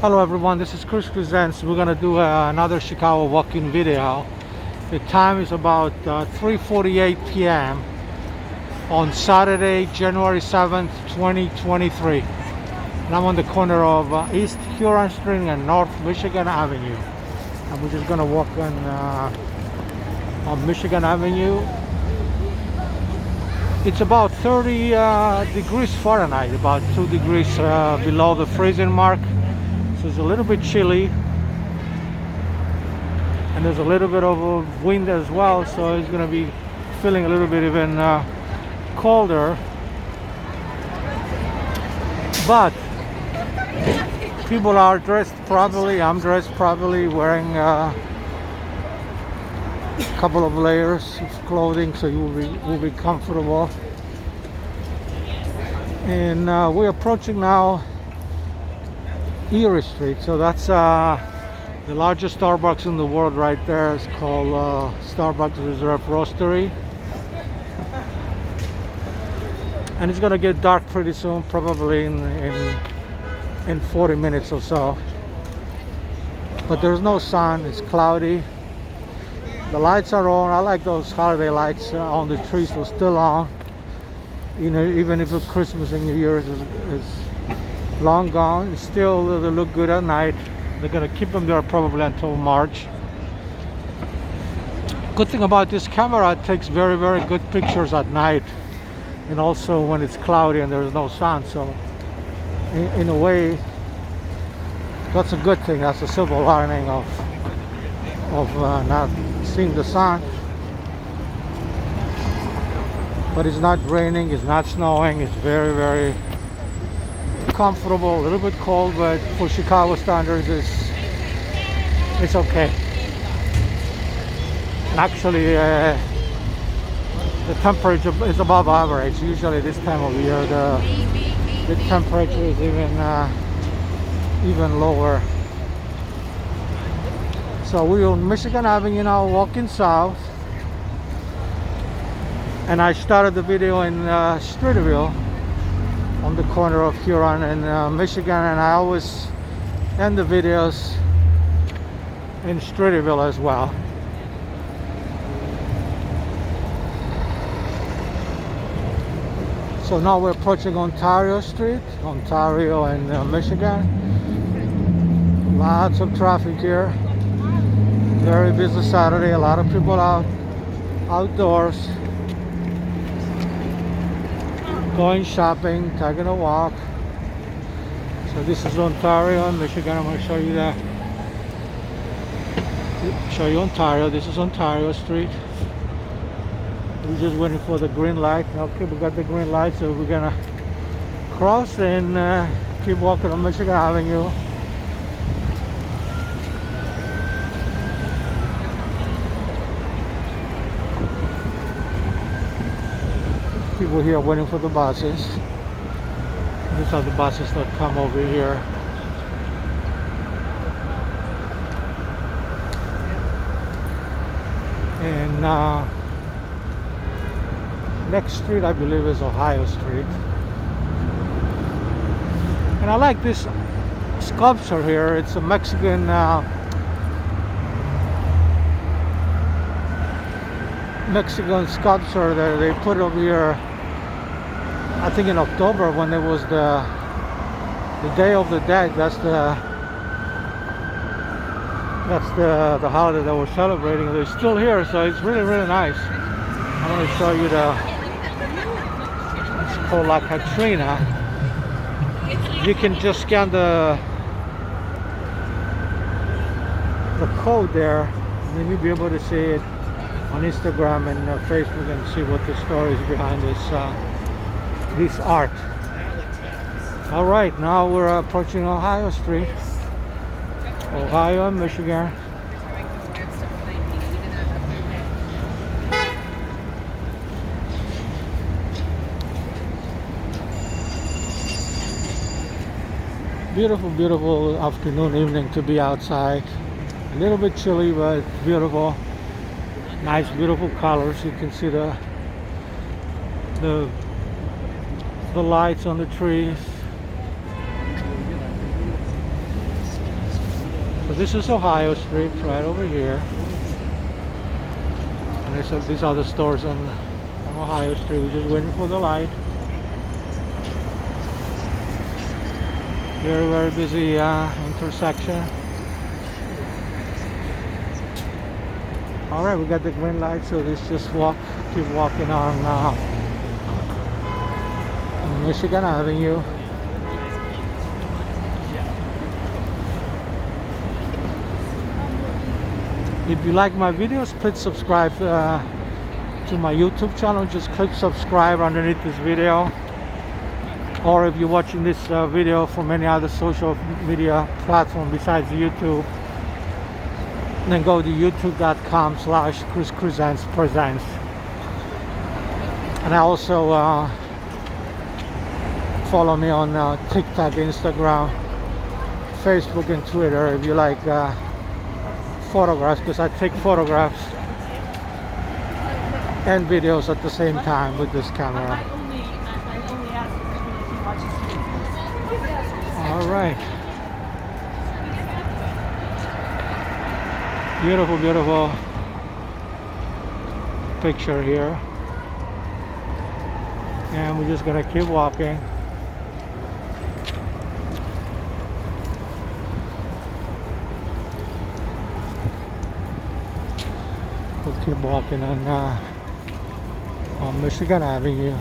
Hello everyone, this is Chris Presents. We're gonna do another Chicago walk-in video. The time is about 3:48 p.m. on Saturday, January 7th, 2023. And I'm on the corner of East Huron Street and North Michigan Avenue. And we're just gonna walk on Michigan Avenue. It's about 30 degrees Fahrenheit, about 2 degrees below the freezing mark. So it's a little bit chilly, and there's a little bit of a wind as well, so it's going to be feeling a little bit even colder. But people are dressed properly. I'm dressed properly, wearing a couple of layers of clothing, so you will be comfortable. And we're approaching now Erie Street. So that's the largest Starbucks in the world right there. It's called Starbucks Reserve Roastery. And it's gonna get dark pretty soon, probably in 40 minutes or so. But there's no sun, it's cloudy. The lights are on. I like those holiday lights on the trees, are still on. You know, even if it's Christmas and New Year's is long gone, still they look good at night. They're gonna keep them there probably until March. Good thing about this camera, it takes very, very good pictures at night, and also when it's cloudy and there's no sun. So in a way, that's a good thing. That's a silver lining of not seeing the sun. But it's not raining, it's not snowing, it's very, very comfortable. A little bit cold, but for Chicago standards it's okay. And actually the temperature is above average. Usually this time of year the temperature is even lower. So we're on Michigan Avenue now, walking south, and I started the video in Streeterville, on the corner of Huron and Michigan, and I always end the videos in Streeterville as well. So now we're approaching Ontario Street, Ontario and Michigan. Lots of traffic here. Very busy Saturday. A lot of people outdoors, going shopping, taking a walk. So this is Ontario and Michigan. I'm going to show you that. Show you Ontario. This is Ontario Street. We're just waiting for the green light. Okay, we got the green light, so we're gonna cross and keep walking on Michigan Avenue. People here waiting for the buses. These are the buses that come over here. And next street I believe is Ohio Street. And I like this sculpture here. It's a Mexican sculpture that they put over here, I think in October, when it was the Day of the Dead. That's the holiday that we're celebrating. They're still here, so it's really, really nice. I'm going to show you it's called La Catrina. You can just scan the code there, and then you'll be able to see it on Instagram and Facebook, and see what the story is behind this art. All right, now we're approaching Ohio Street, Ohio and Michigan. Beautiful, beautiful afternoon, evening to be outside. A little bit chilly, but beautiful. Nice, beautiful colors. You can see the lights on the trees. this is Ohio Street right over here. And there's these other stores on Ohio Street. We're just waiting for the light. Very, very busy intersection. Alright, we got the green light, so let's just keep walking on Michigan Avenue. If you like my videos, please subscribe to my YouTube channel. Just click subscribe underneath this video. Or if you're watching this video from any other social media platform besides YouTube, then go to youtube.com/ChrisCresents. And I also follow me on TikTok, Instagram, Facebook, and Twitter if you like photographs, because I take photographs and videos at the same time with this camera. All right. Beautiful, beautiful picture here. And we're just gonna keep walking. We'll keep walking on Michigan Avenue.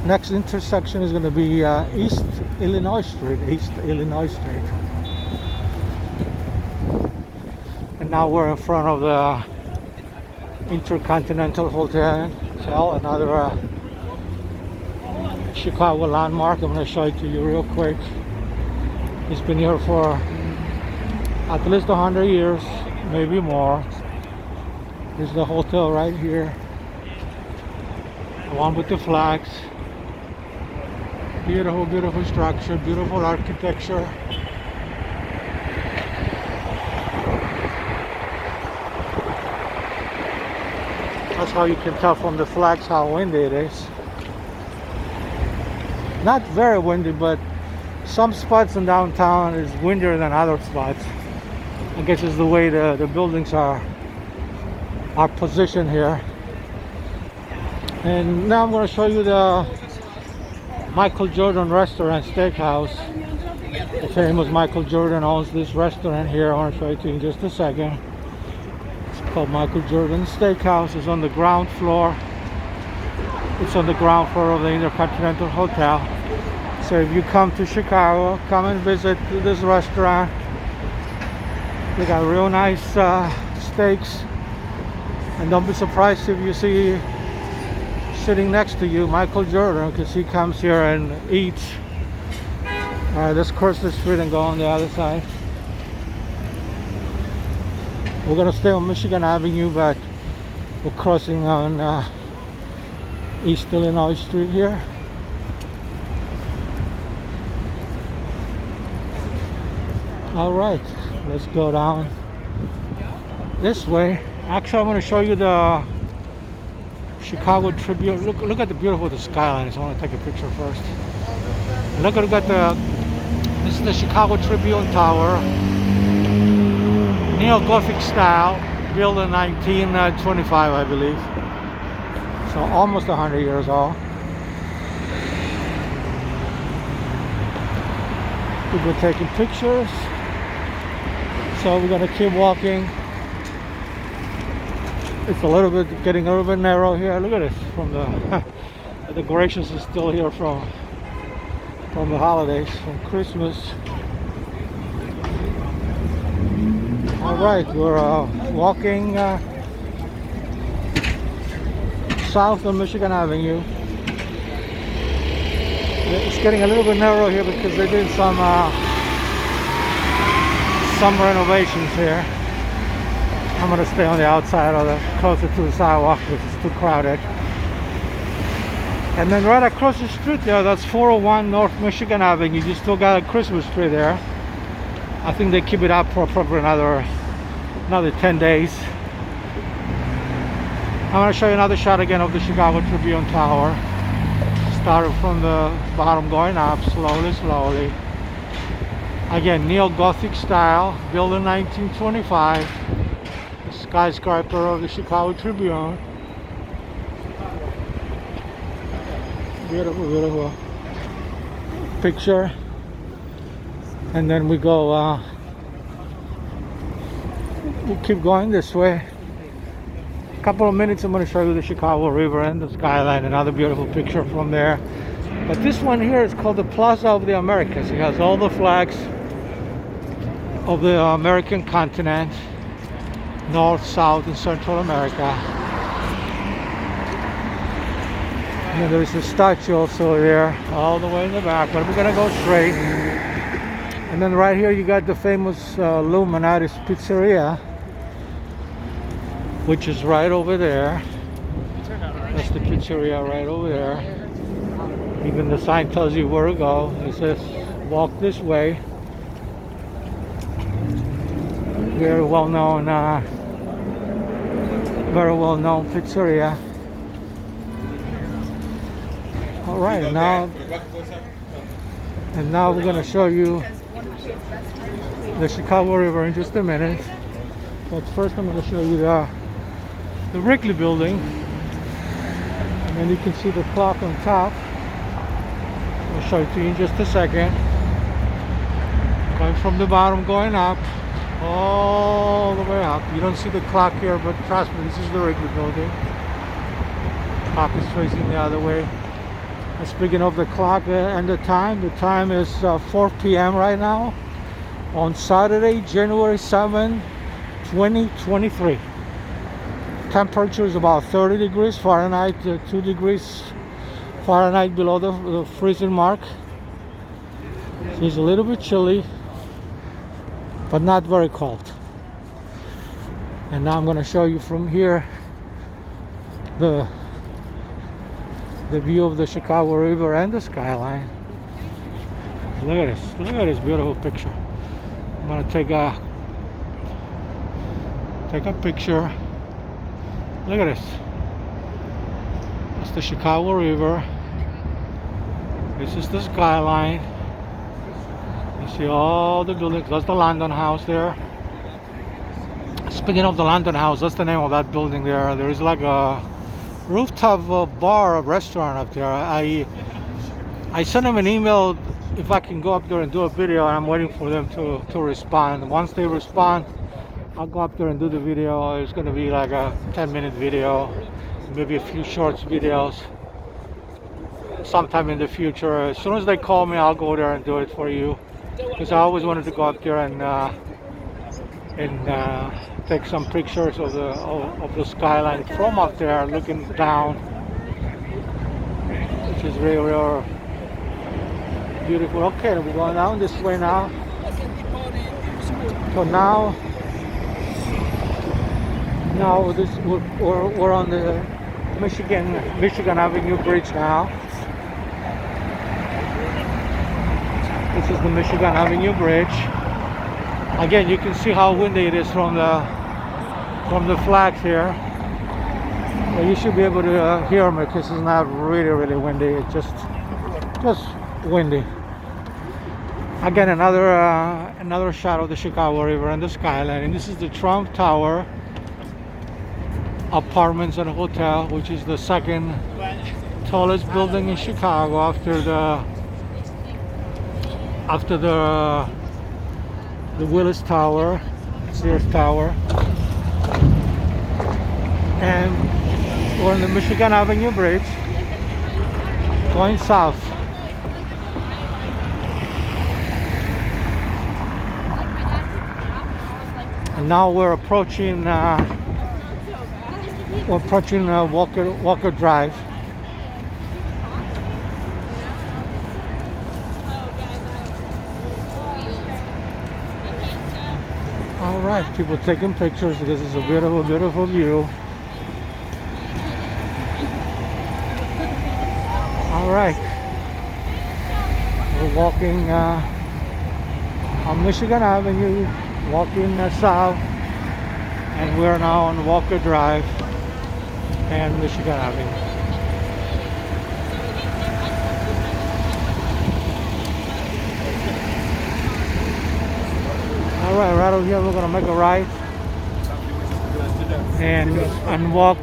Next intersection is going to be East Illinois Street. And now we're in front of the Intercontinental Hotel, another Chicago landmark. I'm going to show it to you real quick. It's been here for at least 100 years, maybe more. There's the hotel right here, the one with the flags. Beautiful, beautiful structure, beautiful architecture. That's how you can tell from the flags how windy it is. Not very windy, but some spots in downtown is windier than other spots. I guess it's the way the buildings are positioned here. And now I'm going to show you the Michael Jordan Restaurant Steakhouse. The famous Michael Jordan owns this restaurant here. I want to show it to you in just a second. It's called Michael Jordan Steakhouse. It's on the ground floor. It's on the ground floor of the Intercontinental Hotel. So if you come to Chicago, come and visit this restaurant. They got real nice steaks. And don't be surprised if you see sitting next to you Michael Jordan, because he comes here and eats. Alright, let's cross the street and go on the other side. We're gonna stay on Michigan Avenue, but we're crossing on East Illinois Street here. Alright, let's go down this way. Actually, I'm going to show you the Chicago Tribune. Look at the beautiful skyline. So I want to take a picture first. Look at this is the Chicago Tribune Tower, neo-Gothic style, built in 1925, I believe. So almost 100 years old. People taking pictures. So we're going to keep walking. It's getting a little bit narrow here. Look at this. From the decorations is still here from the holidays, from Christmas. All right, we're walking south of Michigan Avenue. It's getting a little bit narrow here because they did some renovations here. I'm going to stay on the outside or closer to the sidewalk because it's too crowded. And then right across the street there, that's 401 North Michigan Avenue. You still got a Christmas tree there. I think they keep it up for probably another 10 days. I'm going to show you another shot again of the Chicago Tribune Tower. Started from the bottom, going up slowly. Again, neo-Gothic style, built in 1925. The skyscraper of the Chicago Tribune. Beautiful, beautiful picture. And then we go, we'll keep going this way. A couple of minutes, I'm going to show you the Chicago River and the skyline. Another beautiful picture from there. But this one here is called the Plaza of the Americas. It has all the flags of the American continent, North, South, and Central America. And then there's a statue also there, all the way in the back, but we're gonna go straight. And then right here you got the famous Lou Malnati's Pizzeria, which is right over there. That's the pizzeria right over there. Even the sign tells you where to go. It says walk this way. Very well known pizzeria. All right, now we're going to show you the Chicago River in just a minute. But first I'm going to show you the Wrigley Building, and then you can see the clock on top. I'll show it to you in just a second. Going from the bottom, going up, all the way up. You don't see the clock here, but trust me, this is the Wrigley Building. Clock is facing the other way. And speaking of the clock and the time is 4 p.m. right now on Saturday, January 7, 2023. Temperature is about 30 degrees Fahrenheit, 2 degrees Fahrenheit below the freezing mark. So it's a little bit chilly, but not very cold. And now I'm going to show you from here the view of the Chicago River and the skyline. Look at this beautiful picture. I'm going to take a picture. Look at this. That's the Chicago River. This is the skyline. You see all the buildings. That's the London House there. Speaking of the London House, that's the name of that building there. There is like a rooftop bar, a restaurant up there. I sent them an email if I can go up there and do a video, and I'm waiting for them to respond. Once they respond, I'll go up there and do the video. It's going to be like a 10-minute video, maybe a few shorts videos sometime in the future. As soon as they call me, I'll go there and do it for you, because I always wanted to go up there and take some pictures of the skyline from up there, looking down, which is really, really beautiful. Okay, we're going down this way now. So now we're on the Michigan Avenue Bridge now. This is the Michigan Avenue Bridge. Again, you can see how windy it is from the flags here. So you should be able to hear me, because it's not really windy. It's just windy. Again, another shot of the Chicago River and the skyline. And this is the Trump Tower Apartments and Hotel, which is the second tallest building in Chicago after the Willis Tower, Sears Tower. And we're on the Michigan Avenue Bridge going south. And now we're approaching Walker Drive. All right, people taking pictures. This is a beautiful, beautiful view. All right, we're walking on Michigan Avenue, walking south, and we're now on Walker Drive and Michigan Avenue. right over here we're gonna make a right and walk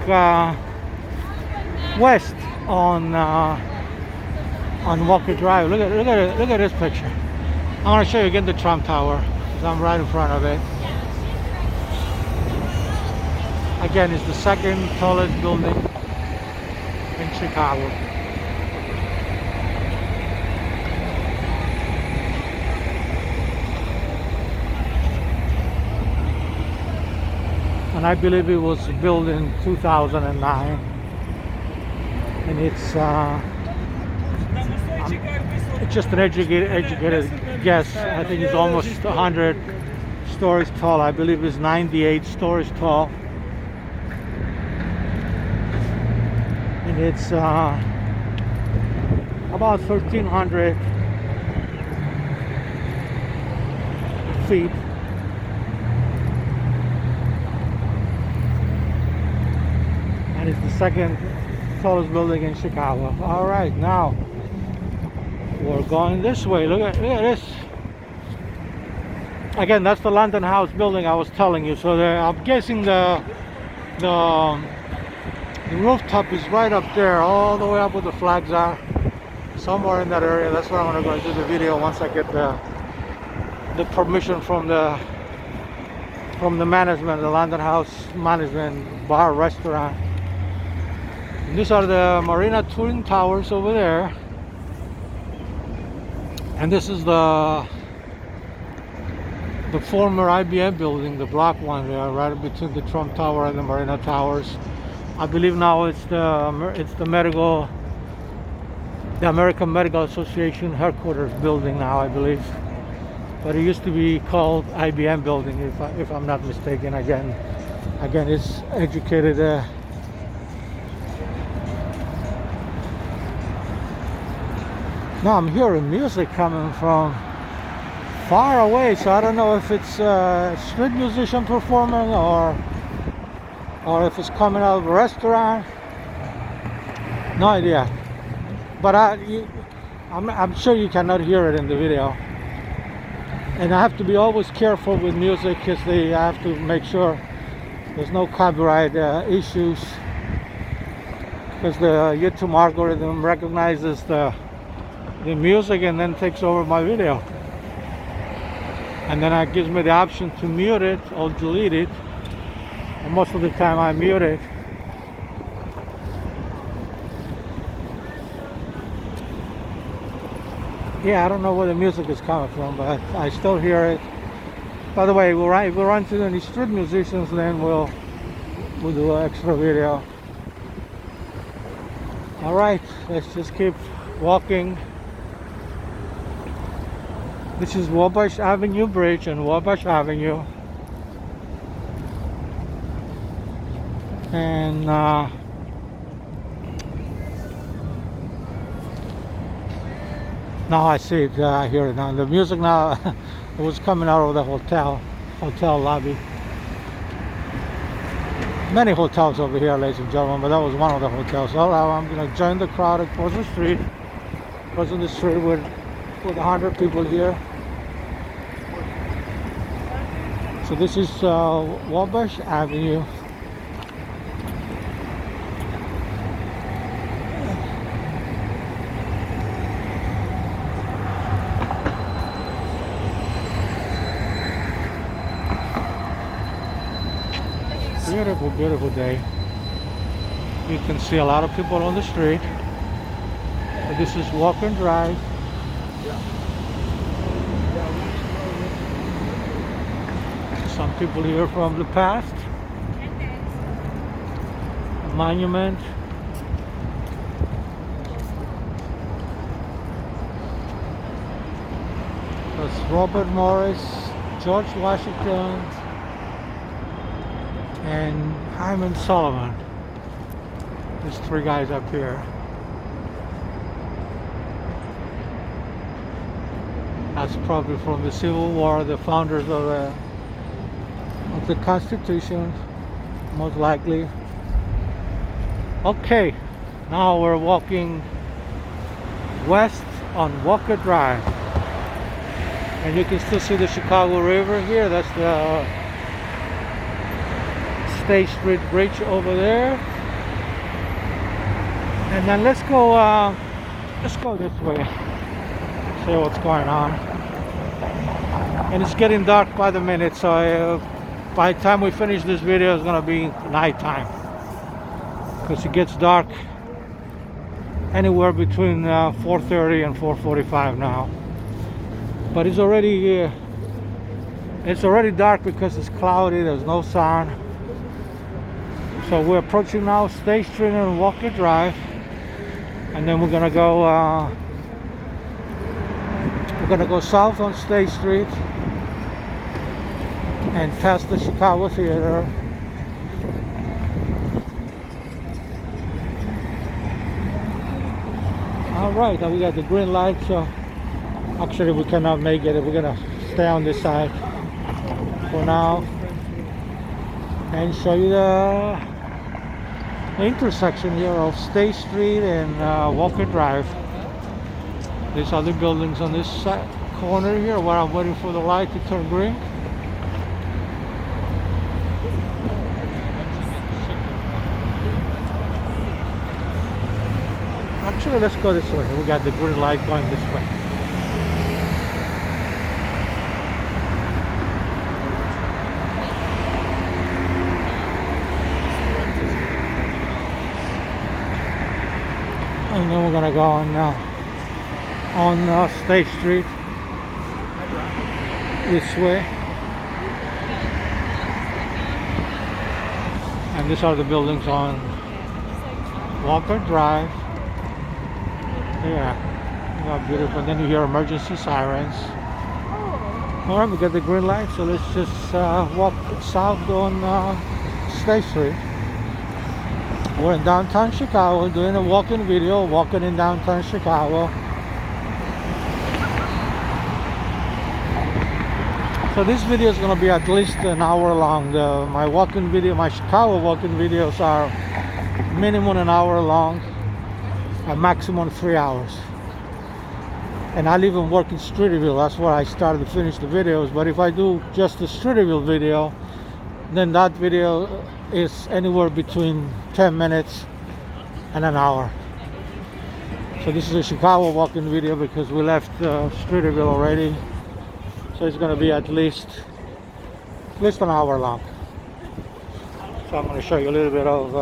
west on Walker Drive. Look at this picture. I want to show you again the Trump Tower, because I'm right in front of it. Again, it's the second tallest building in Chicago. And I believe it was built in 2009. And it's just an educated guess. I think it's almost 100 stories tall. I believe it's 98 stories tall. And it's about 1,300 feet. And it's the second tallest building in Chicago. All right, now we're going this way. Look at this. Again, that's the London House building I was telling you. So I'm guessing the rooftop is right up there, all the way up where the flags are, somewhere in that area. That's where I'm going to go and do the video once I get the permission from the management, the London House management, bar, restaurant. And these are the Marina Twin Towers over there. And this is the former IBM building, the black one there, right between the Trump Tower and the Marina Towers. I believe now it's the American Medical Association headquarters building now, I believe. But it used to be called IBM building, if I'm not mistaken. Again, it's educated. Now I'm hearing music coming from far away, so I don't know if it's a street musician performing or if it's coming out of a restaurant. No idea. But I'm sure you cannot hear it in the video. And I have to be always careful with music, because I have to make sure there's no copyright issues, because the YouTube algorithm recognizes the music and then takes over my video, and then it gives me the option to mute it or delete it, and most of the time I mute it. Yeah, I don't know where the music is coming from, but I still hear it. By the way, if we run into any street musicians, then we'll do an extra video. All right, let's just keep walking. This is Wabash Avenue Bridge and Wabash Avenue. And now I see it, I hear it now. The music now, it was coming out of the hotel lobby. Many hotels over here, ladies and gentlemen, but that was one of the hotels. So I'm going to join the crowd across the street with 100 people here. So this is Wabash Avenue. Beautiful, beautiful day. You can see a lot of people on the street. This is Walker Drive. Some people here from the past. A monument. That's Robert Morris, George Washington, and Hyman Sullivan. There's three guys up here. That's probably from the Civil War, the founders of the Constitution, most likely. Okay, now we're walking west on Walker Drive. And you can still see the Chicago River here. That's the State Street Bridge over there. And then let's go this way, see what's going on. And it's getting dark by the minute, so by the time we finish this video, it's gonna be nighttime, because it gets dark anywhere between 4:30 and 4:45 now. But it's already dark because it's cloudy. There's no sun. So we're approaching now State Street and Walker Drive, and then we're gonna go south on State Street and past the Chicago Theater. All right, now we got the green light, so actually we cannot make it. We're gonna stay on this side for now and show you the intersection here of State Street and Walker Drive. These are the buildings on this side corner here where I'm waiting for the light to turn green. Actually, let's go this way. We got the green light going this way. And then we're gonna go on State Street this way. And these are the buildings on Walker Drive. Yeah, how beautiful. And then you hear emergency sirens. All right, we got the green light, so let's just walk south on State Street. We're in downtown Chicago doing a walking video, walking in downtown Chicago. So this video is going to be at least an hour long. My Chicago walking videos are minimum an hour long, a maximum 3 hours. And I live and work in Streeterville. That's where I started to finish the videos. But if I do just the Streeterville video, then that video is anywhere between 10 minutes and an hour. So this is a Chicago walking video because we left Streeterville already. So it's going to be at least an hour long. So I'm going to show you a little bit of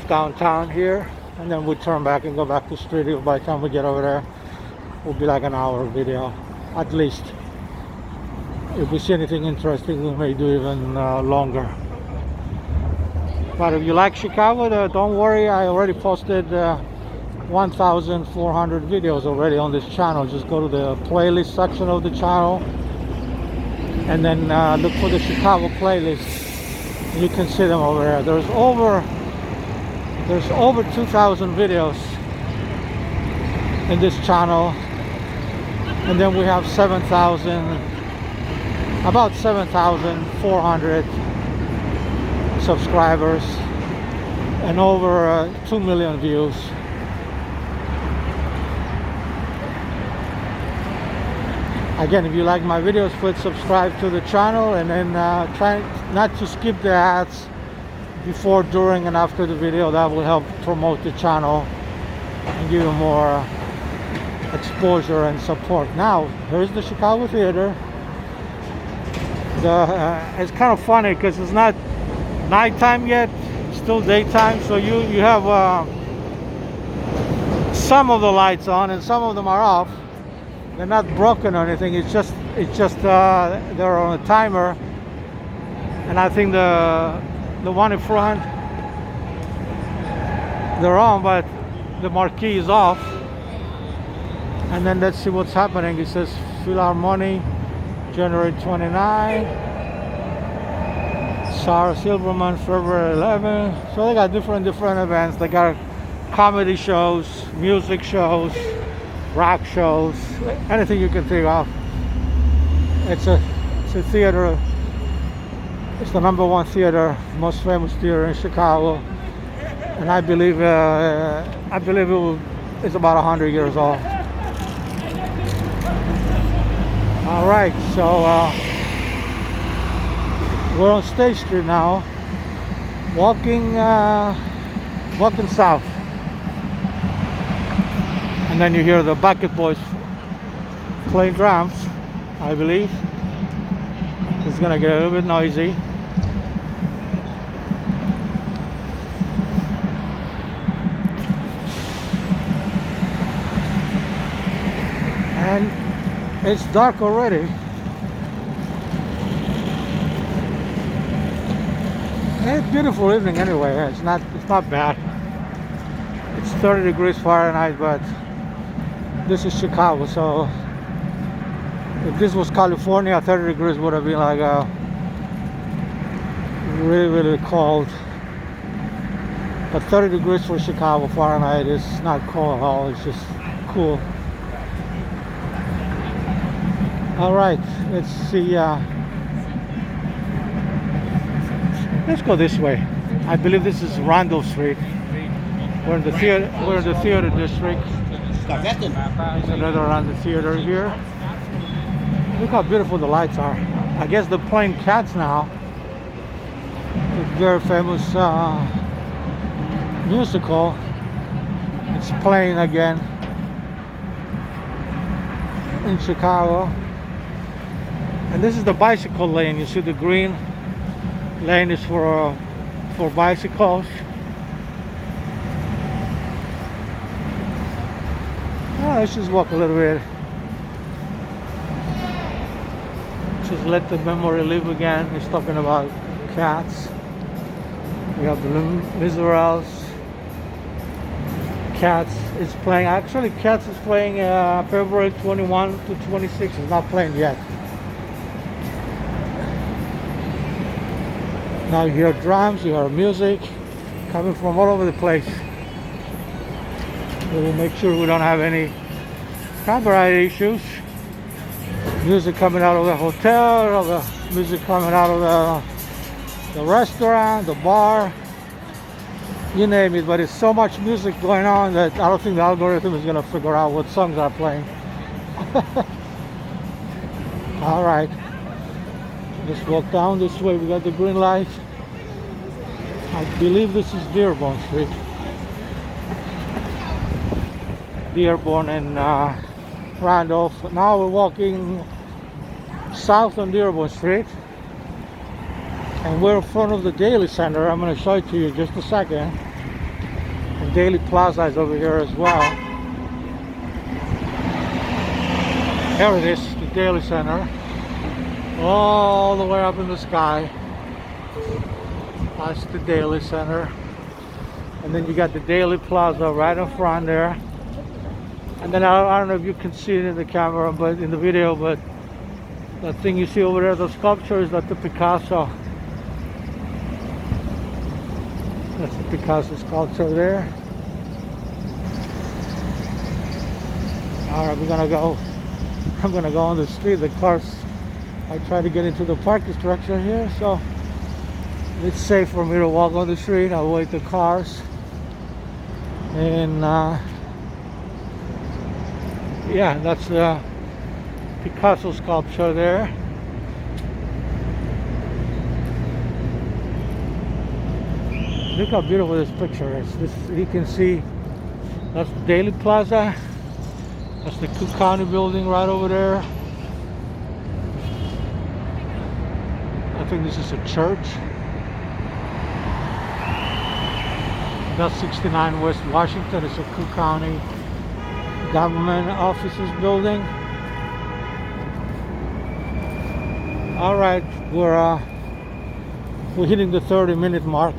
downtown here, and then we turn back and go back to Streeterville. By the time we get over there, it will be like an hour video at least. If we see anything interesting, we may do even longer. But if you like Chicago, don't worry, I already posted 1,400 videos already on this channel. Just go to the playlist section of the channel and then look for the Chicago playlist. You can see them over there. There's over 2,000 videos in this channel, and then we have about 7,400 subscribers and over 2 million views. Again, if you like my videos, please subscribe to the channel, and then try not to skip the ads before, during, and after the video. That will help promote the channel and give you more exposure and support. Now, here's the Chicago Theater. It's kind of funny because it's not nighttime yet, it's still daytime, so you have some of the lights on and some of them are off. They're not broken or anything. It's just they're on a timer, and I think the one in front, they're on, but the marquee is off. And then let's see what's happening. It says Philharmonic, January 29, Sarah Silverman, February 11. So they got different events. They got comedy shows, music shows, rock shows, anything you can think of. It's a theater. It's the #1 theater, most famous theater in Chicago, and I believe it's about 100 years old. All right, so we're on State Street now, walking south, and then you hear the Bucket Boys playing drums. I believe it's gonna get a little bit noisy. And it's dark already. It's a beautiful evening anyway. It's not bad. It's 30 degrees Fahrenheit, but this is Chicago, so if this was California, 30 degrees would have been like really cold. But 30 degrees for Chicago Fahrenheit is not cold at all. It's just cool. All right, let's see. Let's go this way. I believe this is Randolph Street. We're in the theater. We're in the theater district. There's another around the theater here. Look how beautiful the lights are. I guess they're playing Cats now. It's a very famous musical. It's playing again in Chicago. And this is the bicycle lane. You see the green lane is for bicycles. Let's just walk a little bit. Just let the memory live again. He's talking about Cats. We have the Miserables. Cats is playing. Actually, Cats is playing February 21 to 26. It's not playing yet. Now you hear drums, you hear music coming from all over the place. We will make sure we don't have any copyright issues. Music coming out of the hotel, or the music coming out of the restaurant, the bar, you name it. But it's so much music going on that I don't think the algorithm is going to figure out what songs are playing. All right, let's walk down this way. We got the green light. I believe this is Dearborn Street. Dearborn and Randolph. Now we're walking south on Dearborn Street, and we're in front of the Daily Center. I'm going to show it to you in just a second. The Daily Plaza is over here as well. Here it is, the Daily Center, all the way up in the sky. That's the Daily Center. And then you got the Daily Plaza right in front there. And then I don't know if you can see it in the camera, but in the video, but that thing you see over there, the sculpture, is that the Picasso. That's the Picasso sculpture there. All right, I'm gonna go on the street. The cars, I try to get into the parking structure here, so it's safe for me to walk on the street. I'll avoid the cars. And yeah, that's the Picasso sculpture there. Look how beautiful this picture is. You can see that's the Daily Plaza. That's the Cook County building right over there. I think this is a church. That's 69 West Washington. It's a Cook County government offices building. All right, we're hitting the 30-minute mark.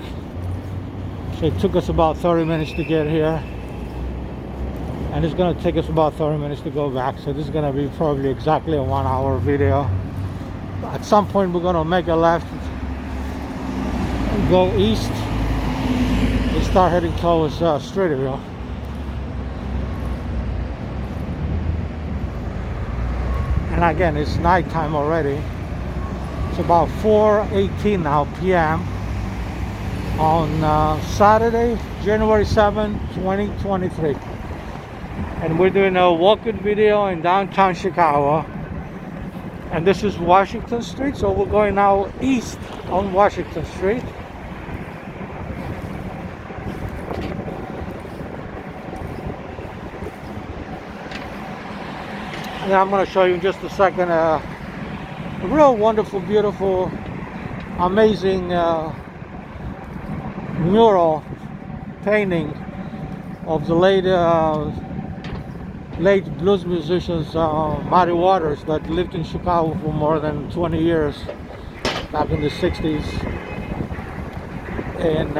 So it took us about 30 minutes to get here, and it's going to take us about 30 minutes to go back. So this is going to be probably exactly a 1-hour video. At some point we're going to make a left and go east and start heading towards Streeterville. And again, it's nighttime already. It's about 4:18 now p.m. on Saturday, January 7, 2023. And we're doing a walking video in downtown Chicago. And this is Washington Street, so we're going now east on Washington Street. And I'm going to show you in just a second a real wonderful, beautiful, amazing mural painting of the late blues musicians Muddy Waters, that lived in Chicago for more than 20 years back in the 60s. And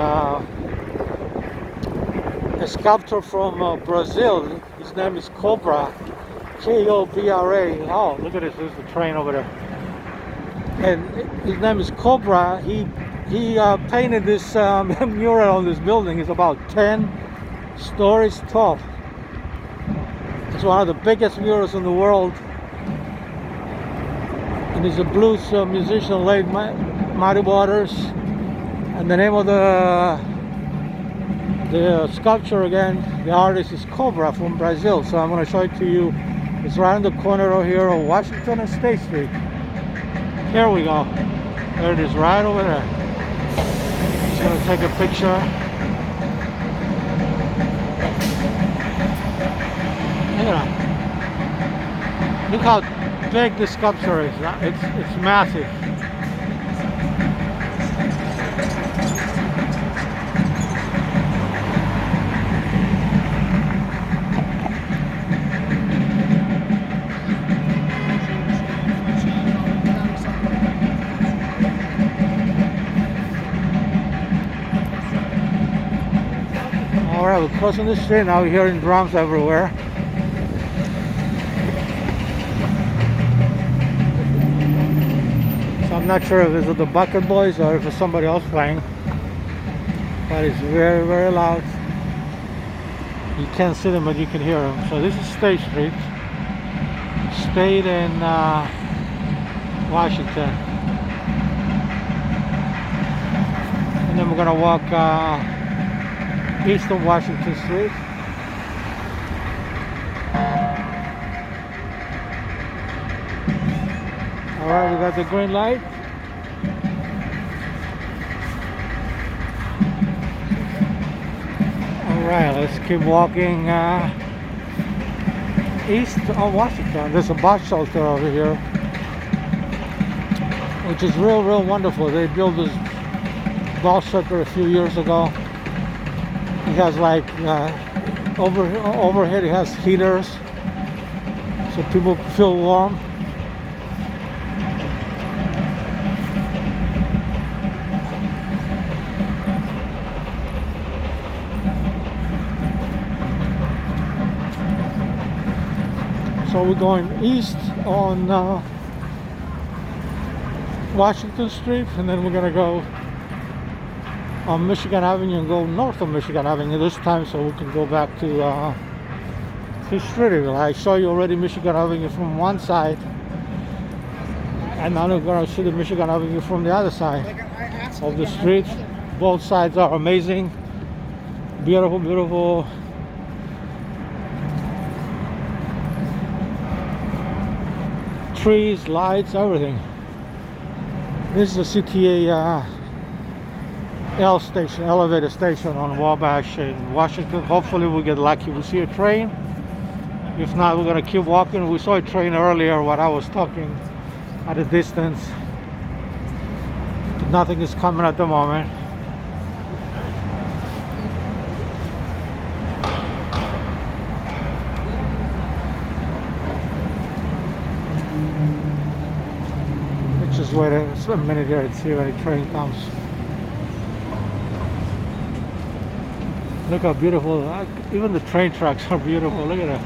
a sculptor from Brazil, his name is Cobra, K-O-B-R-A. Oh, look at this, there's the train over there. And his name is Cobra. He painted this mural on this building. It's about 10 stories tall. It's one of the biggest murals in the world. And he's a blues musician, late Muddy Waters. And the name of the sculpture again, the artist is Cobra from Brazil. So I'm going to show it to you. It's right on the corner over here of Washington and State Street. Here we go. There it is, right over there. Just going to take a picture. Look how big this sculpture is. It's massive. Alright, we're crossing the street now. We're hearing drums everywhere. I'm not sure if it's the Bucket Boys or if it's somebody else playing, but it's very, very loud. You can't see them, but you can hear them. So this is State Street, State and Washington. And then we're gonna walk east of Washington Street. Alright, we got the green light. Alright, let's keep walking east on Washington. There's a bus shelter over here, which is real wonderful. They built this bus shelter a few years ago. It has like overhead, it has heaters, so people feel warm. So we're going east on Washington Street, and then we're gonna go on Michigan Avenue and go north of Michigan Avenue this time, so we can go back to Streeterville. I saw you already Michigan Avenue from one side, and now we're gonna see the Michigan Avenue from the other side of the street. Both sides are amazing, beautiful. Trees, lights, everything. This is the CTA elevator station on Wabash in Washington. Hopefully we'll get lucky, we'll see a train. If not, we're gonna keep walking. We saw a train earlier when I was talking at a distance, but nothing is coming at the moment. Just wait a minute here and see when the train comes. Look how beautiful, even the train tracks are beautiful. Look at that.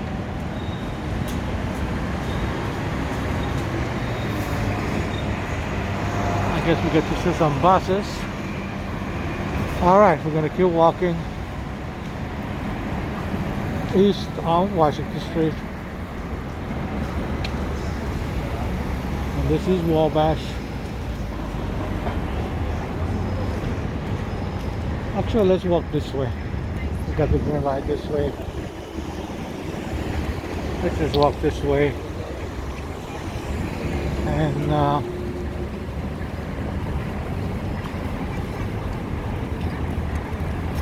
I guess we get to see some buses. Alright, we're going to keep walking east on Washington Street. This is Wabash. Actually, let's walk this way. We got the green light this way. Let's just walk this way.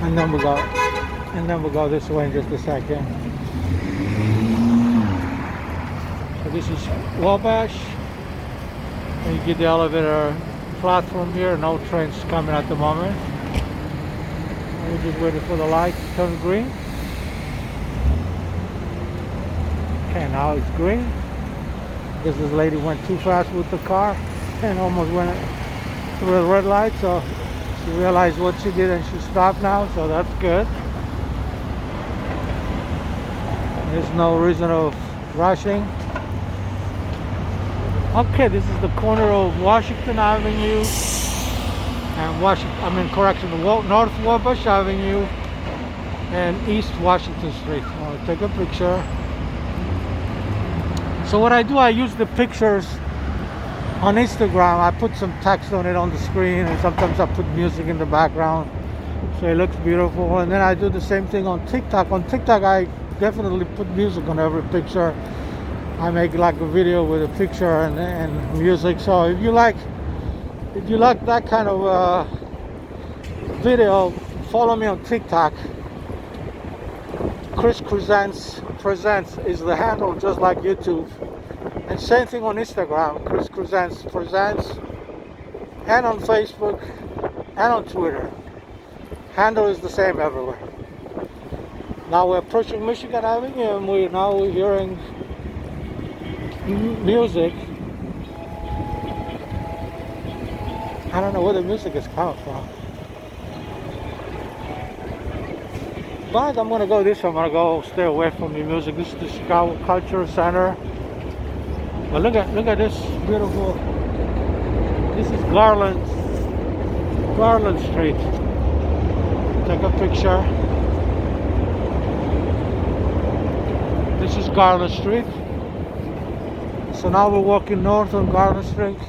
and then we'll go this way in just a second. So this is Wabash, and you get the elevator platform here. No trains coming at the moment. We're just waiting for the light to turn green. Okay, now it's green. I guess this lady went too fast with the car and almost went through the red light, so she realized what she did and she stopped now, so that's good. There's no reason of rushing. Okay, this is the corner of Washington Avenue and North Wabash Avenue and East Washington Street. I'll take a picture. So what I do, I use the pictures on Instagram. I put some text on it on the screen, and sometimes I put music in the background so it looks beautiful. And then I do the same thing on TikTok. On TikTok, I definitely put music on every picture. I make like a video with a picture and music. So if you like that kind of video, follow me on TikTok. Chris Presents is the handle, just like YouTube. And same thing on Instagram, Chris Presents, and on Facebook and on Twitter. Handle is the same everywhere. Now we're approaching Michigan Avenue, and we're hearing music. I don't know where the music is coming from. But I'm gonna go this way. I'm gonna go stay away from the music. This is the Chicago Cultural Center. But look at this beautiful. This is Garland Street. Take a picture. This is Garland Street. So now we're walking north on Garland Street.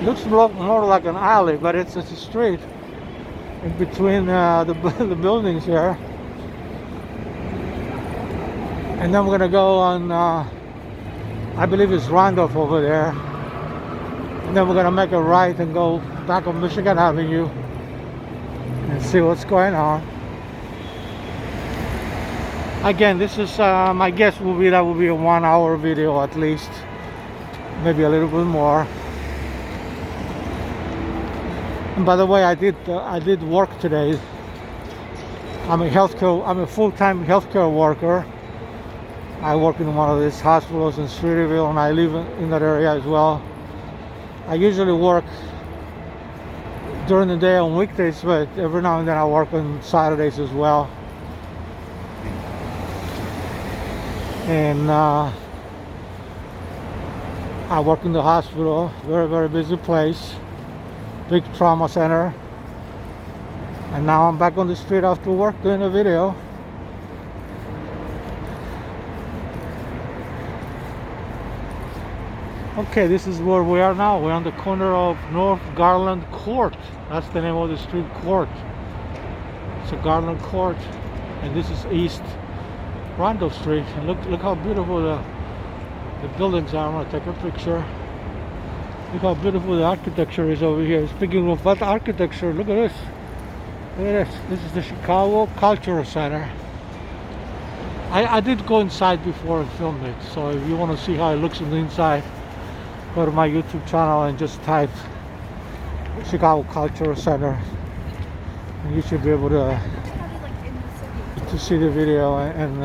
Looks more like an alley, but it's a street in between the buildings here. And then we're gonna go on, I believe it's Randolph over there. And then we're gonna make a right and go back on Michigan Avenue and see what's going on. Again, this is my guess will be that will be a 1 hour video at least, maybe a little bit more. And by the way, I did work today. I'm a full-time healthcare worker. I work in one of these hospitals in Streeterville, and I live in that area as well. I usually work during the day on weekdays, but every now and then I work on Saturdays as well. And I work in the hospital, very, very busy place, big trauma center. And now I'm back on the street after work doing a video. Okay, this is where we are now. We're on the corner of North Garland Court. That's the name of the street, Court. It's a Garland Court, and this is East Randolph Street. And look how beautiful the buildings are. I'm gonna take a picture. Look how beautiful the architecture is over here. Speaking of that architecture, look at this. Look at this. This is the Chicago Cultural Center. I did go inside before and film it, so if you want to see how it looks on the inside, go to my YouTube channel and just type Chicago Cultural Center, and you should be able to see the video. And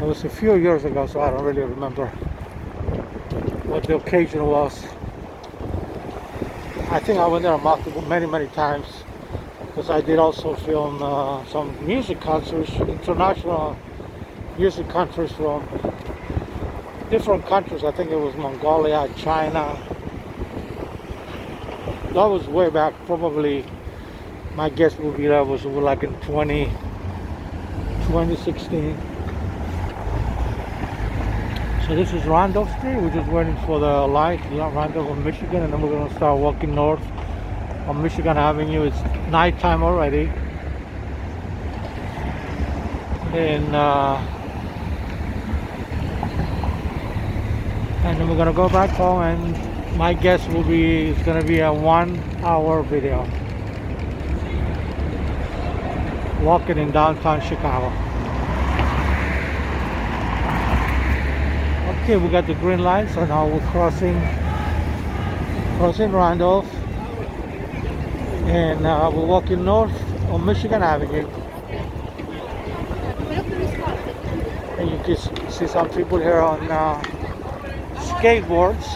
it was a few years ago, so I don't really remember what the occasion was. I think I went there many times, because I did also film some music concerts, international music concerts from different countries. I think it was Mongolia, China. That was way back, probably my guess would be that was like in 2016. So this is Randolph Street. We're just waiting for the light, Randolph on Michigan, and then we're going to start walking north on Michigan Avenue. It's nighttime already. And and then we're gonna go back home, and my guess will be it's gonna be a 1 hour video walking in downtown Chicago. Okay, we got the green light, so now we're crossing Randolph, and we're walking north on Michigan Avenue. And you can see some people here on skateboards.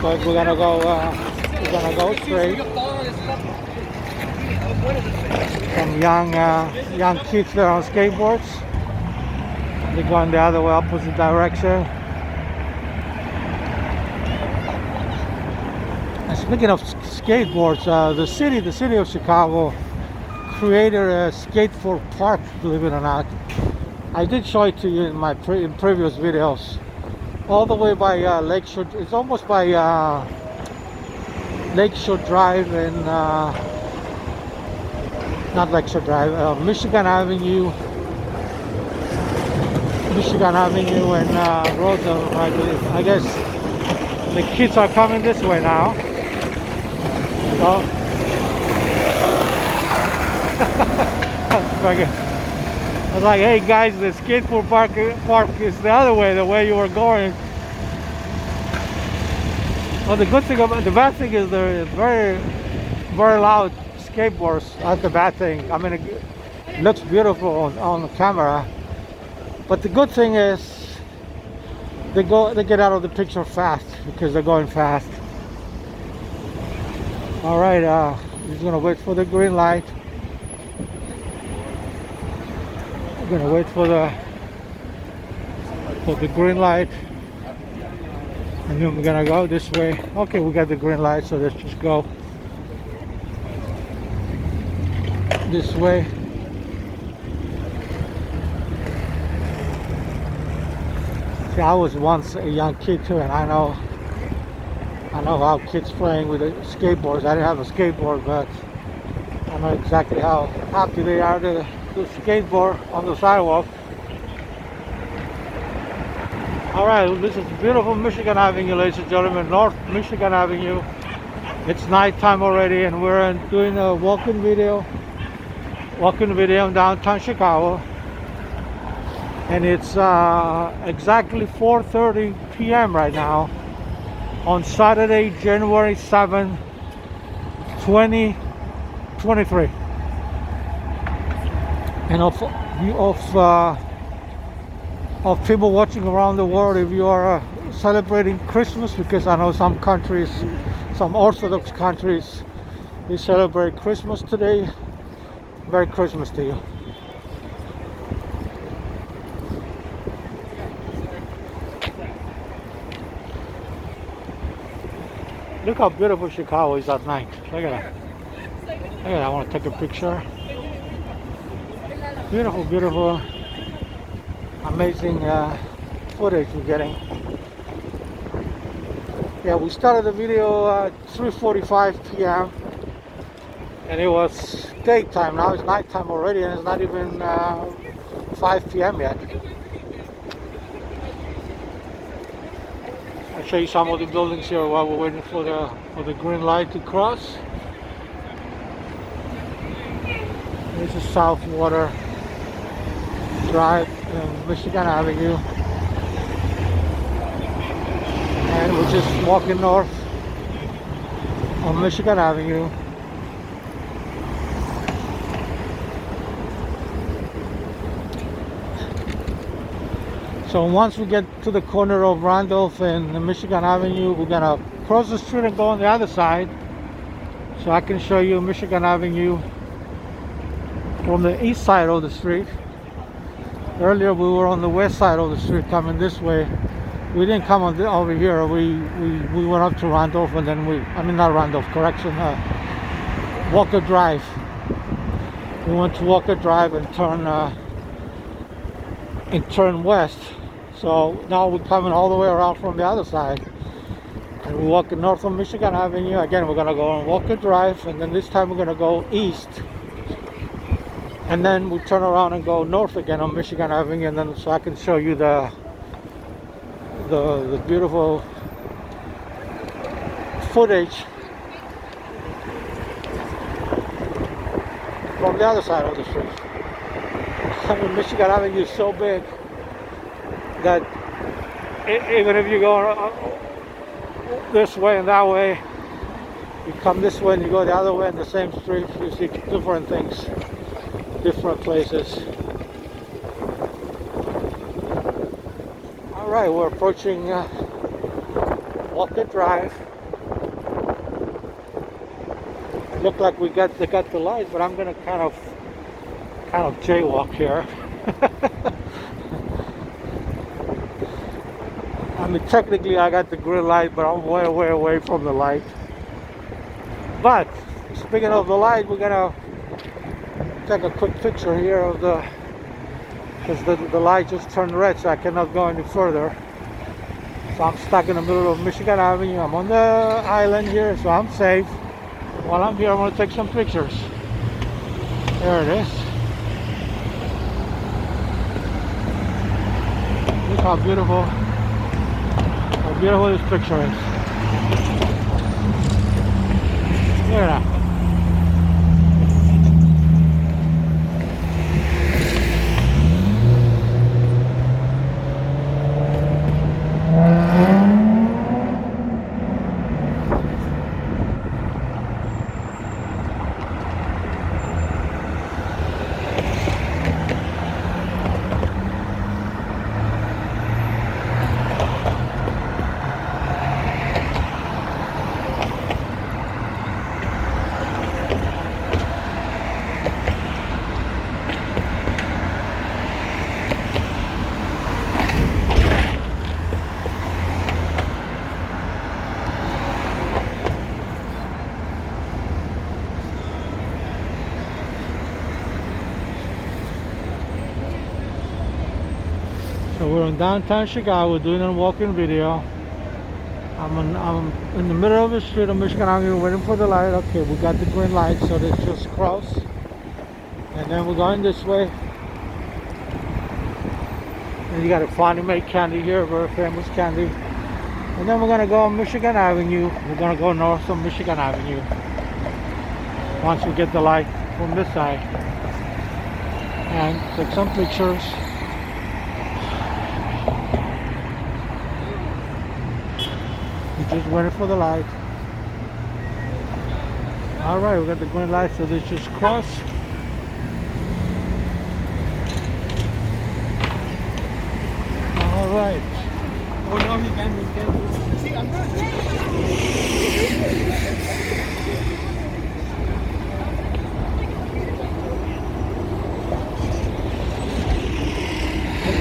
But we're gonna go straight. Some young kids there on skateboards. They're going the other way, opposite direction. And speaking of skateboards, the city of Chicago created a skateboard park, believe it or not. I did show it to you in my previous videos. All the way by Lakeshore. It's almost by Lakeshore Drive and not Lakeshore Drive, Michigan Avenue and Roosevelt, I believe. I guess the kids are coming this way now. So I was like, hey guys, the skateboard park is the other way, the way you were going. Well, the bad thing is they're very, very loud skateboards. That's the bad thing. I mean, it looks beautiful on the camera, but the good thing is they get out of the picture fast because they're going fast. All right, just gonna wait for the green light. We're gonna wait for the green light, and then we're gonna go this way. Okay, we got the green light, so let's just go this way. See, I was once a young kid too, and I know how kids playing with the skateboards. I didn't have a skateboard, but I know exactly how happy they are to skateboard on the sidewalk. All right, this is beautiful Michigan Avenue, ladies and gentlemen, North Michigan Avenue. It's nighttime already, and we're doing a walking video in downtown Chicago, and it's exactly 4:30 p.m. right now on Saturday, January 7, 2023. And of people watching around the world, if you are celebrating Christmas, because I know some countries, some Orthodox countries, they celebrate Christmas today. Merry Christmas to you. Look how beautiful Chicago is at night. Look at that. Look at that. I want to take a picture. Beautiful, beautiful, amazing footage we're getting. Yeah, we started the video at 3:45 p.m. and it was daytime. Now it's nighttime already, and it's not even 5 p.m. yet. I'll show you some of the buildings here while we're waiting for the green light to cross. This is Southwater Drive and Michigan Avenue, and we're just walking north on Michigan Avenue. So once we get to the corner of Randolph and Michigan Avenue, we're gonna cross the street and go on the other side, so I can show you Michigan Avenue from the east side of the street. Earlier we were on the west side of the street coming this way. We didn't come over here. We went up to Randolph, and then not Randolph, correction, Walker Drive. We went to Walker Drive and turn west. So now we're coming all the way around from the other side, and we're walking north on Michigan Avenue. Again, we're gonna go on Walker Drive, and then this time we're gonna go east and then we turn around and go north again on Michigan Avenue, and then so I can show you the beautiful footage from the other side of the street. I mean, Michigan Avenue is so big that even if you go this way and that way, you come this way and you go the other way in the same street, you see different things, different places. All right, we're approaching Walker Drive. It looked like they got the light, but I'm gonna kind of jaywalk here. I mean, technically I got the green light, but I'm way away from the light. But speaking of the light, we're gonna take a quick picture here of because the light just turned red, so I cannot go any further. So I'm stuck in the middle of Michigan Avenue. I'm on the island here, so I'm safe. While I'm here, I'm gonna take some pictures. There it is. Look how beautiful this picture is. There now. So we're in downtown Chicago doing a walking video. I'm in the middle of the street of Michigan Avenue waiting for the light. Okay, we got the green light, so let's just cross. And then we're going this way. And you got a Fannie Mae candy here, very famous candy. And then we're gonna go on Michigan Avenue. We're gonna go north on Michigan Avenue once we get the light from this side. And take some pictures. Just waiting for the light. All right, we got the green light, so let's just cross. All right.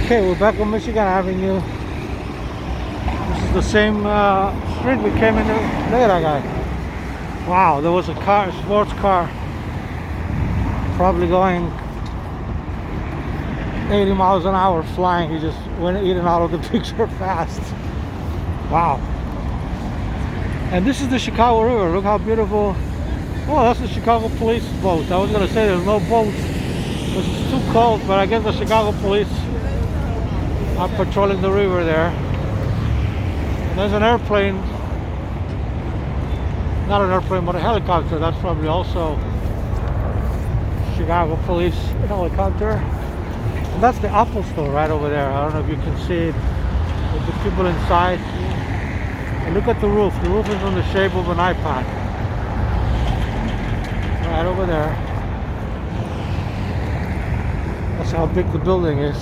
Okay, we're back on Michigan Avenue. This is the same street we came in. Look at that guy. Wow, there was a car, a sports car, probably going 80 miles an hour flying. He just went in and out of the picture fast. Wow. And this is the Chicago River. Look how beautiful. Oh, that's the Chicago police boat. I was going to say there's no boats. It's too cold, but I guess the Chicago police are patrolling the river there. And there's an airplane. Not an airplane, but a helicopter. That's probably also Chicago police helicopter. And that's the Apple store right over there. I don't know if you can see it with the people inside. And look at the roof. The roof is in the shape of an iPod. Right over there. That's how big the building is.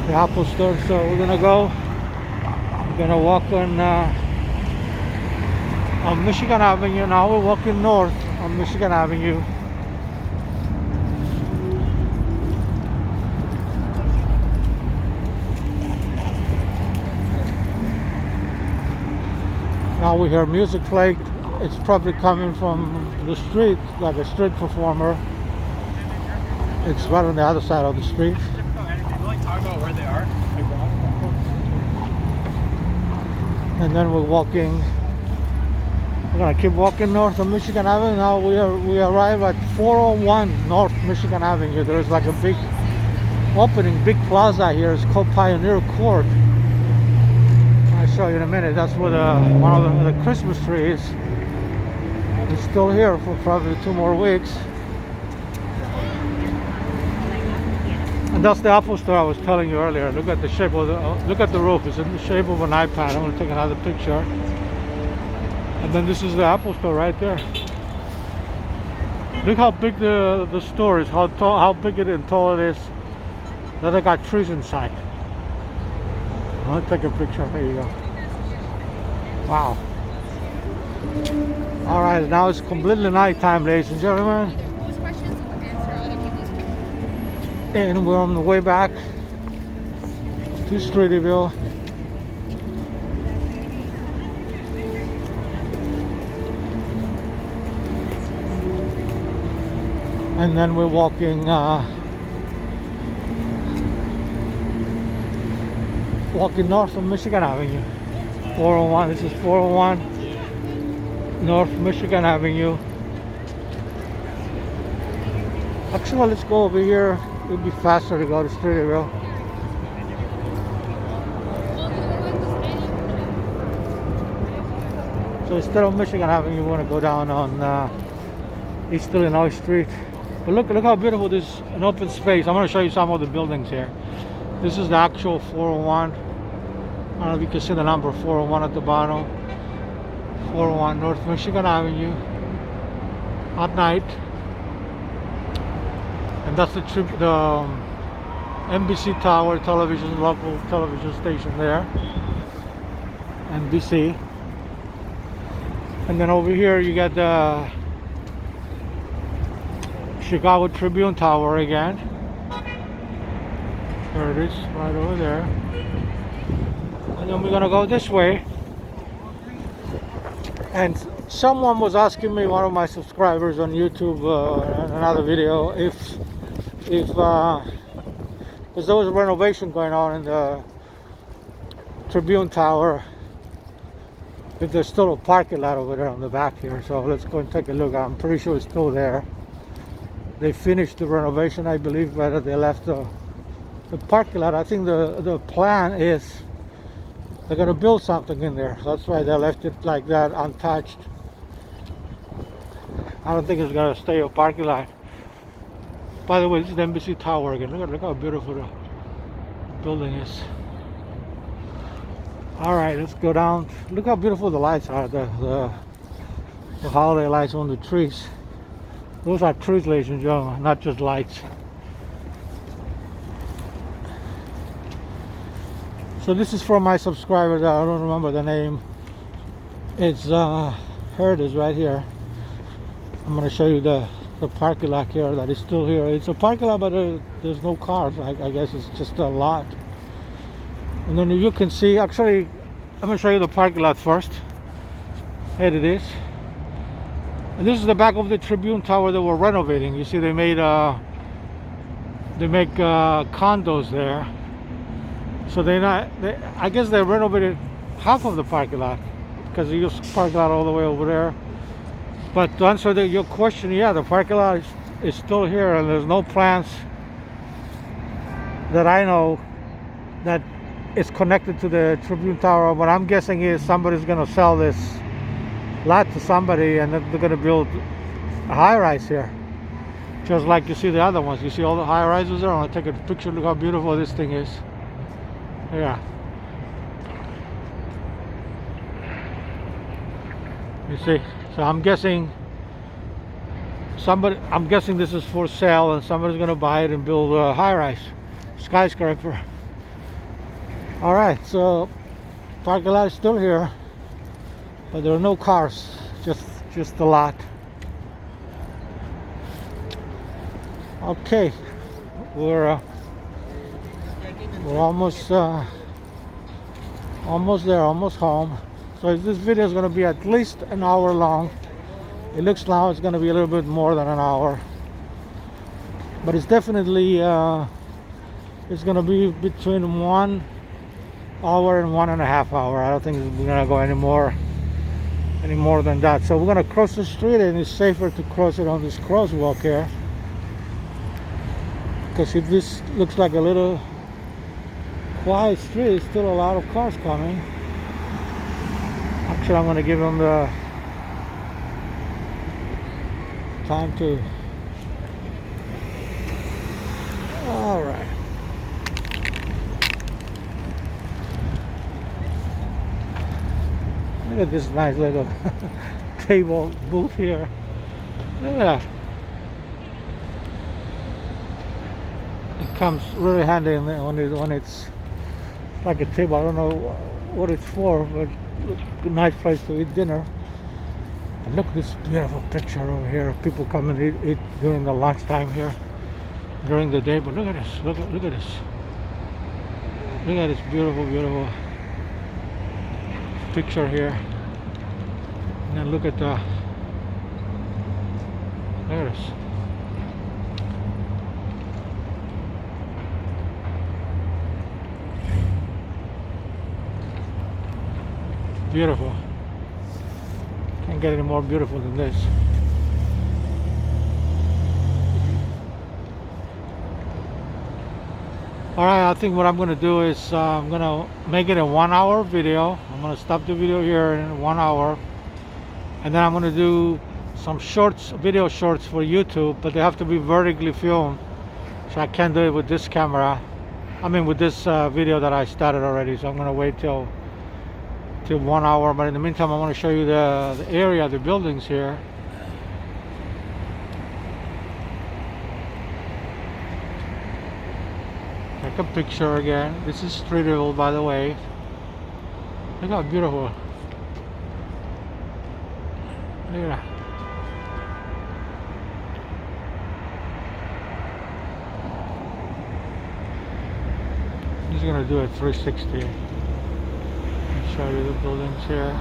The Apple store. So we're gonna go. We're gonna walk on Michigan Avenue. Now we're walking north on Michigan Avenue. Now we hear music playing. It's probably coming from the street, like a street performer. It's right on the other side of the street. Talk about where they are. And then we're walking We're gonna keep walking north of Michigan Avenue. Now we arrive at 401 North Michigan Avenue. There's like a big opening, big plaza here. It's called Pioneer Court. I'll show you in a minute. That's where one of the Christmas trees is still here for probably 2 more weeks. And that's the Apple Store I was telling you earlier. Look at the shape of look at the roof. It's in the shape of an iPad. I'm gonna take another picture. And then this is the Apple Store right there. Look how big the store is, how tall, how big it and tall it is. Then they got trees inside. I'll take a picture. There you go. Wow. All right, now it's completely nighttime, ladies and gentlemen. And we're on the way back to Streeterville. And then we're walking north of Michigan Avenue. 401, this is 401 North Michigan Avenue. Actually, let's go over here. It'll be faster to go to Streeterville. So instead of Michigan Avenue, we want to go down on East Illinois Street. But look how beautiful this is, an open space. I'm going to show you some of the buildings here. This is the actual 401. I don't know if you can see the number 401 at the bottom. 401 North Michigan Avenue at night. And that's the NBC Tower television, local television station there. NBC. And then over here you got the Chicago Tribune Tower again. There it is, right over there. And then we're gonna go this way. And someone was asking me, one of my subscribers on YouTube, another video, if because there was a renovation going on in the Tribune Tower, if there's still a parking lot over there on the back here. So let's go and take a look. I'm pretty sure it's still there. They finished the renovation, I believe, but they left the parking lot. I think the plan is they're going to build something in there. That's why they left it like that, untouched. I don't think it's going to stay a parking lot. By the way, this is the NBC Tower again. Look how beautiful the building is. All right, let's go down. Look how beautiful the lights are. The holiday lights on the trees. Those are trees, ladies and gentlemen, not just lights. So this is from my subscriber. I don't remember the name. It's here it is right here. I'm going to show you the parking lot here that is still here. It's a parking lot, but there's no cars. I guess it's just a lot. And then you can see, actually, I'm going to show you the parking lot first. Here it is. And this is the back of the Tribune Tower that we're renovating. You see, they make condos there. So I guess they renovated half of the parking lot because they used the parking lot all the way over there. But to answer your question, yeah, the parking lot is still here, and there's no plans that I know that is connected to the Tribune Tower. What I'm guessing is somebody's going to sell this lot to somebody, and then they're going to build a high-rise here, just like you see the other ones. You see all the high-rises there? I want to take a picture. Look how beautiful this thing is. Yeah. You see, so I'm guessing this is for sale, and somebody's going to buy it and build a high-rise skyscraper. All right, so parking lot is still here, but there are no cars, just a lot. Okay, we're almost there, almost home. So this video is going to be at least an hour long. It looks now it's going to be a little bit more than an hour, but it's definitely it's going to be between 1 hour and 1.5 hours. I don't think it's going to go any more. any more than that. So we're gonna cross the street, and it's safer to cross it on this crosswalk here, because if this looks like a little quiet street, still a lot of cars coming. Actually, I'm gonna give them the time to. All right. Look at this nice little table booth here. Look at that. It comes really handy when it's like a table. I don't know what it's for, but a nice place to eat dinner. And look at this beautiful picture over here. People come and eat during the lunchtime here, during the day. But look at this. Look at this. Look at this beautiful, beautiful picture here. And then look at the. Look at this. Beautiful. Can't get any more beautiful than this. Alright, I think what I'm going to do is I'm going to make it a 1 hour video. I'm going to stop the video here in 1 hour. And then I'm going to do some shorts, video shorts for YouTube, but they have to be vertically filmed. So I can't do it with this camera. I mean with this video that I started already. So I'm going to wait till 1 hour, but in the meantime I want to show you the area, the buildings here. Take a picture again. This is Streeterville, by the way. Look how beautiful. Look at that. I'm just gonna do a 360. Show you the buildings here.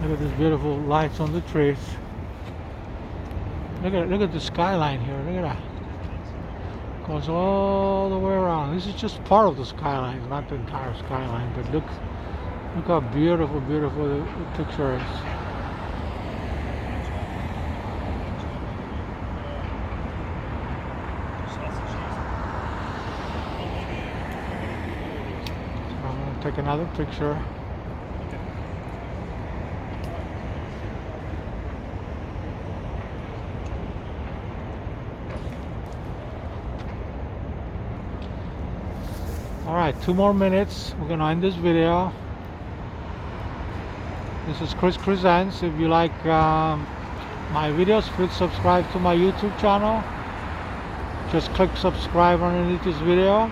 Look at these beautiful lights on the trees. Look at the skyline here. Look at that. Goes all the way around. This is just part of the skyline, not the entire skyline. But look how beautiful, beautiful the picture is. Take another picture. Alright, 2 more minutes. We're gonna end this video. This is Chris Crescents. If you like my videos, please subscribe to my YouTube channel. Just click subscribe underneath this video.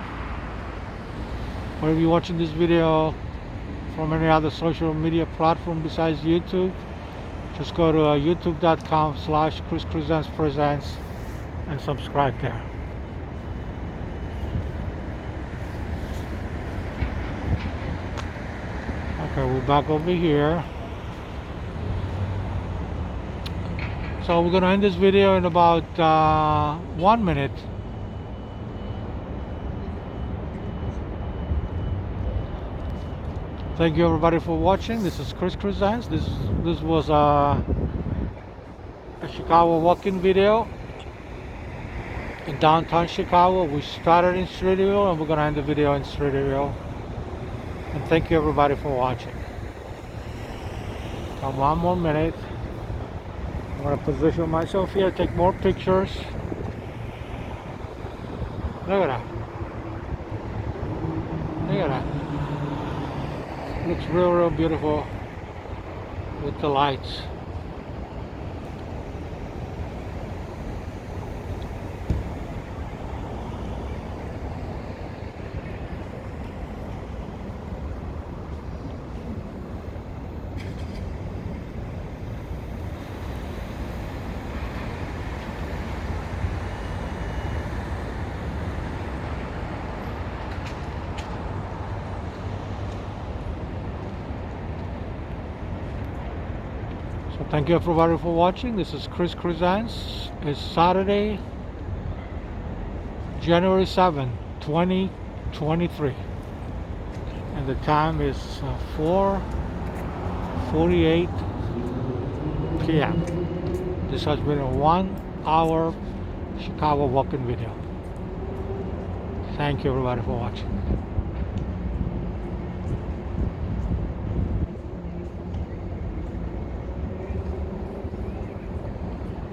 Or if you're watching this video from any other social media platform besides YouTube, just go to youtube.com/Chris Crescents Presents and subscribe there. Okay, we're back over here. So we're gonna end this video in about 1 minute. Thank you everybody for watching. This is Chris Crescents. This was a Chicago walk-in video in downtown Chicago. We started in Streeterville and we're gonna end the video in Streeterville. And thank you everybody for watching. So 1 more minute. I'm gonna position myself here, take more pictures. Look at that. Look at that. Looks real beautiful with the lights. So thank you everybody for watching. This is Chris Crescents. It's Saturday, January 7th, 2023, and the time is 4:48 p.m. This has been a 1-hour Chicago walking video. Thank you everybody for watching.